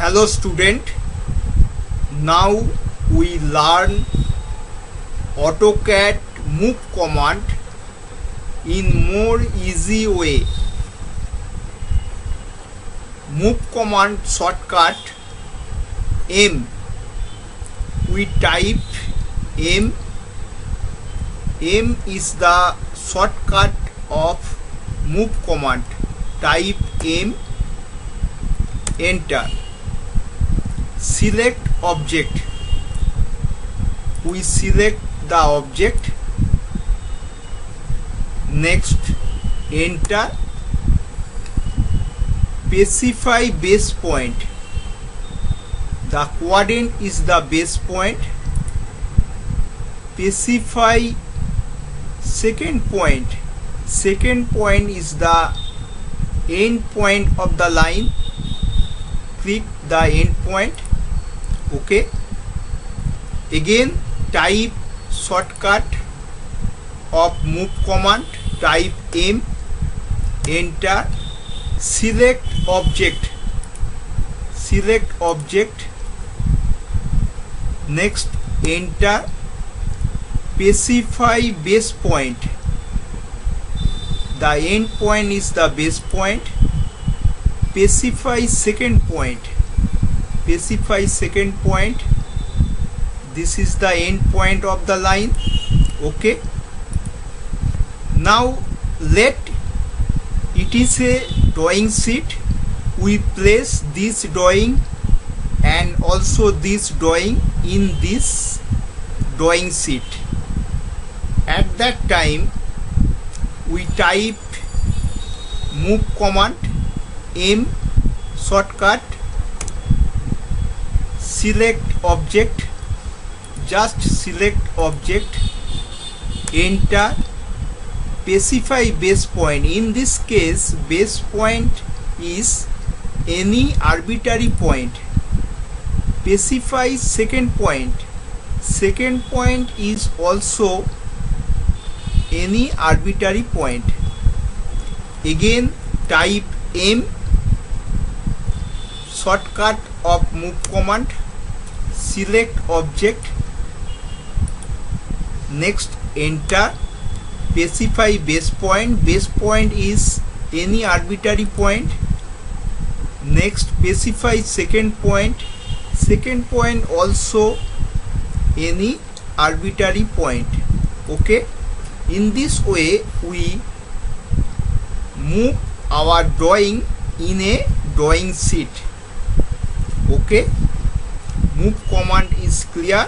Hello student, now we learn Autocad Move Command in more easy way. Move Command shortcut M. We type M. M is the shortcut of Move Command. Type M. Enter. Select object. We select the object. Next, enter. Specify base point. The quadrant is the base point. Specify second point. Second point is the end point of the line. Click the end point. Okay. Again, type shortcut of Move Command. Type M. Enter. Select object. Select object. Next, enter. Specify base point. The end point is the base point. Specify second point. Specify second point. This is the end point of the line. Okay. Now let it is a drawing sheet. We place this drawing and also this drawing in this drawing sheet. At that time we type Move Command M shortcut, select object, just select object, enter, specify base point. In this case, base point is any arbitrary point. Specify second point. Second point is also any arbitrary point. Again, type M. Shortcut of Move Command, select object, next enter, specify base point. Base point is any arbitrary point. Next, specify second point. Second point also any arbitrary point. Okay. In this way we move our drawing in a drawing sheet. Okay. Move command is clear.